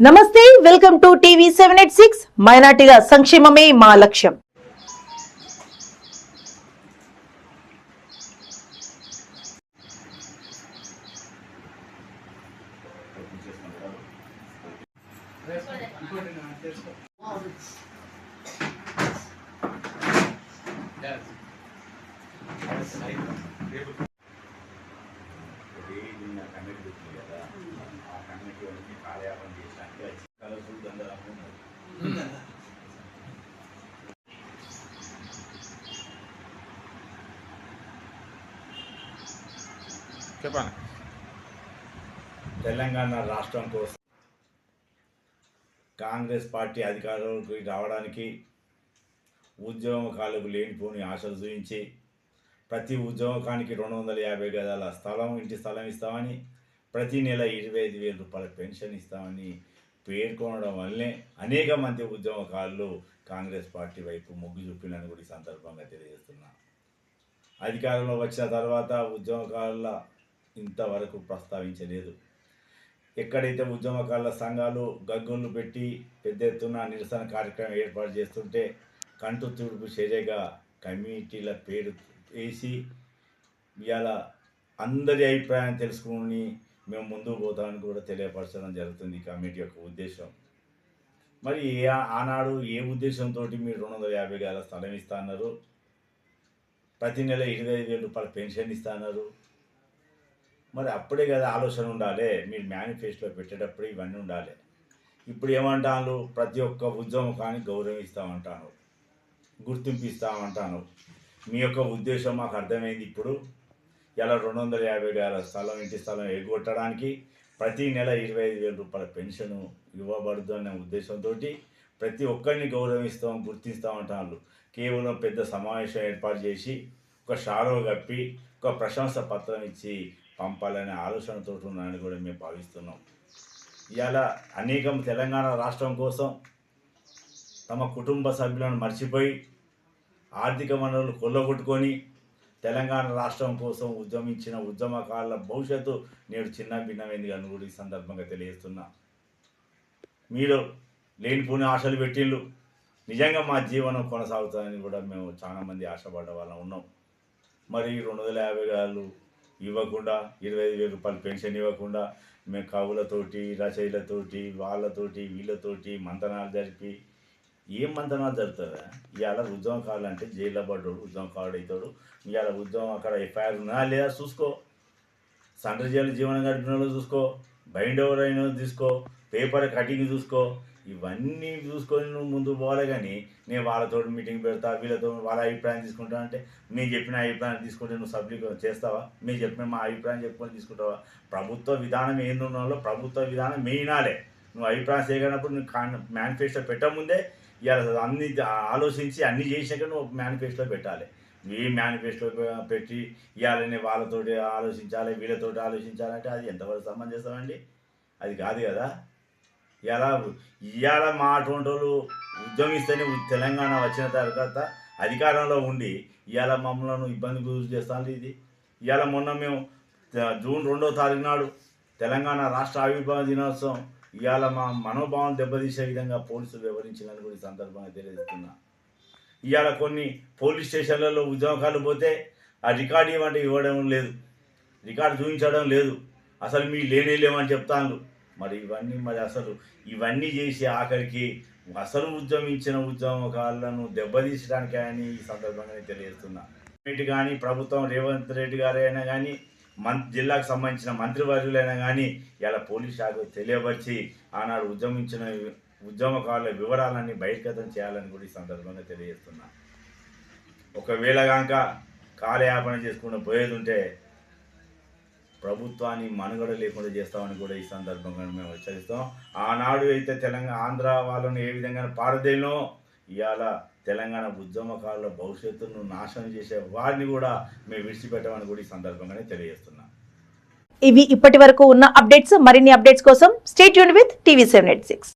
నమస్తే, welcome to TV 786. మైనార్టీల సంక్షేమమే మా లక్ష్యం. చెప్పండి. తెలంగాణ రాష్ట్రం కోసం కాంగ్రెస్ పార్టీ అధికారంలోకి రావడానికి ఉద్యోగకాలకు లేనిపోని ఆశలు చూపించి ప్రతి ఉద్యోగకానికి 250 గజాల ఇంటి స్థలం ఇస్తామని, ప్రతి నెల 25,000 రూపాయల పెన్షన్ ఇస్తామని పేర్కొనడం వల్లే అనేక మంది ఉద్యోగకారులు కాంగ్రెస్ పార్టీ వైపు మొగ్గు చూపినని కూడా ఈ సందర్భంగా తెలియజేస్తున్నా. అధికారంలో వచ్చిన తర్వాత ఉద్యోగకారుల ఇంతవరకు ప్రస్తావించలేదు. ఎక్కడైతే ఉద్యమకారుల సంఘాలు గగ్గులు పెట్టి పెద్ద ఎత్తున నిరసన కార్యక్రమం ఏర్పాటు చేస్తుంటే కంటు తుడుపు చర్యగా కమిటీల పేరు వేసి ఇవాళ అందరి అభిప్రాయం తెలుసుకుని మేము ముందుకు పోతామని కూడా తెలియపరచడం జరుగుతుంది. కమిటీ యొక్క ఉద్దేశం మరి ఆనాడు ఏ ఉద్దేశంతో మీరు 250 గజాల స్థలం ఇస్తా అన్నారు, ప్రతి నెల 25,000 రూపాయల పెన్షన్ ఇస్తా అన్నారు. మరి అప్పుడే కదా ఆలోచన ఉండాలి. మీరు మేనిఫెస్టోలో పెట్టేటప్పుడు ఇవన్నీ ఉండాలి. ఇప్పుడు ఏమంటాను, ప్రతి ఒక్క ఉద్యమకాన్ని గౌరవిస్తామంటాను, గుర్తింపు ఇస్తామంటాను. మీ యొక్క ఉద్దేశం మాకు అర్థమైంది. ఇప్పుడు ఇలా 250 గజాల ఇంటి స్థలం ఎగ్గొట్టడానికి ప్రతి నెల 25,000 రూపాయల పెన్షన్ ఇవ్వబడదు అనే ఉద్దేశంతో ప్రతి ఒక్కరిని గౌరవిస్తాం, గుర్తిస్తామంటాను. కేవలం పెద్ద సమావేశం ఏర్పాటు చేసి ఒక షారో కప్పి ఒక ప్రశంస పత్రం ఇచ్చి పంపాలనే ఆలోచనతో ఉన్నారని కూడా మేము భావిస్తున్నాం. ఇవాళ అనేకం తెలంగాణ రాష్ట్రం కోసం తమ కుటుంబ సభ్యులను మర్చిపోయి ఆర్థిక వనరులు కొల్లగొట్టుకొని తెలంగాణ రాష్ట్రం కోసం ఉద్యమించిన ఉద్యమకారుల భవిష్యత్తు నేడు చిన్న భిన్నమైంది అని కూడా ఈ సందర్భంగా తెలియజేస్తున్నా. మీరు లేనిపోని ఆశలు పెట్టిళ్ళు. నిజంగా మా జీవనం కొనసాగుతుందని కూడా మేము చాలామంది ఆశపడ్డ వాళ్ళం ఉన్నాం. మరి 250 గజాలు ఇవ్వకుండా, 25,000 రూపాయలు పెన్షన్ ఇవ్వకుండా మేము కవులతోటి, రచయిలతోటి, వాళ్ళతోటి, వీళ్ళతోటి మంతనాలు జరిపి ఏం మంతనాలు జరుగుతుందా? ఇవాళ ఉద్యమకారులు అంటే జైల్లో పడ్డాడు ఉద్యమకారుడు అవుతాడు. ఇవాళ ఉద్యమం అక్కడ ఎఫ్ఐఆర్ ఉన్నా లేదా చూసుకో, సండ్ర జైలు జీవనం గడిపిన వాళ్ళు చూసుకో, బైండ్ ఓవర్ అయిన తీసుకో, పేపర్ కటింగ్ చూసుకో, ఇవన్నీ చూసుకొని నువ్వు ముందుకు పోవాలి. కానీ నేను వాళ్ళతో మీటింగ్ పెడతా, వీళ్ళతో వాళ్ళ అభిప్రాయం తీసుకుంటా అంటే మేము చెప్పిన అభిప్రాయం తీసుకుంటే నువ్వు సబ్జెక్ట్ చేస్తావా? మేము చెప్పిన మా అభిప్రాయం చెప్పుకొని తీసుకుంటావా? ప్రభుత్వ విధానం ఏందున్నాలో ప్రభుత్వ విధానం మెయినాలే. నువ్వు అభిప్రాయం చేయగలిగినప్పుడు నువ్వు మేనిఫెస్టో పెట్టముందే ఇవాళ అన్ని ఆలోచించి అన్నీ చేసినాక నువ్వు మేనిఫెస్టో పెట్టాలి. ఏ మేనిఫెస్టో పెట్టి ఇవాళనే వాళ్ళతోటి ఆలోచించాలి, వీళ్ళతోటి ఆలోచించాలంటే అది ఎంతవరకు సమంజసమండి? అది కాదు కదా. ఇవాళ మా అటువంటి వాళ్ళు ఉద్యమిస్తేనే తెలంగాణ వచ్చిన తర్వాత అధికారంలో ఉండి ఇవాళ మమ్మల్ని ఇబ్బంది గురి చేస్తాను. ఇది ఇవాళ మొన్న మేము జూన్ 2వ తారీఖు నాడు తెలంగాణ రాష్ట్ర ఆవిర్భావ దినోత్సవం ఇవాళ మా మనోభావం దెబ్బతీసే విధంగా పోలీసులు వివరించాలని కూడా ఈ సందర్భంగా తెలియజేస్తున్నా. ఇవాళ కొన్ని పోలీస్ స్టేషన్లలో ఉద్యమకాలు పోతే ఆ రికార్డు ఇవ్వడం లేదు, రికార్డు చూపించడం లేదు, అసలు మీ లేనేలేమని చెప్తాను. మరి ఇవన్నీ చేసి ఆఖరికి అసలు ఉద్యమించిన ఉద్యమకారులను దెబ్బతీసడానికి అని ఈ సందర్భంగా తెలియజేస్తున్నా. కానీ ప్రభుత్వం రేవంత్ రెడ్డి గారైనా కానీ జిల్లాకు సంబంధించిన మంత్రివర్యులైనా కానీ ఇలా పోలీస్ శాఖ తెలియపరిచి ఆనాడు ఉద్యమించిన ఉద్యమకారుల వివరాలన్నీ బహిర్గతం చేయాలని కూడా ఈ సందర్భంగా తెలియజేస్తున్నా. ఒకవేళ కనుక కాలయాపన చేసుకుంటూ పోయేది ఉంటే ప్రభుత్వాన్ని మనుగడ లేకుండా చేస్తామని కూడా ఈ సందర్భంగా మేము హెచ్చరిస్తాం. ఆనాడు అయితే ఆంధ్ర వాళ్ళను ఏ విధంగా పారదేనో ఇవాళ తెలంగాణ ఉద్యమకారుల భవిష్యత్తును నాశనం చేసే వారిని కూడా మేము విడిచిపెట్టమని కూడా ఈ సందర్భంగానే తెలియజేస్తున్నాం. ఇవి ఇప్పటి వరకు ఉన్న అప్డేట్స్. మరిన్ని అప్డేట్స్ కోసం స్టే ట్యూన్డ్ విత్ టీవీ 786.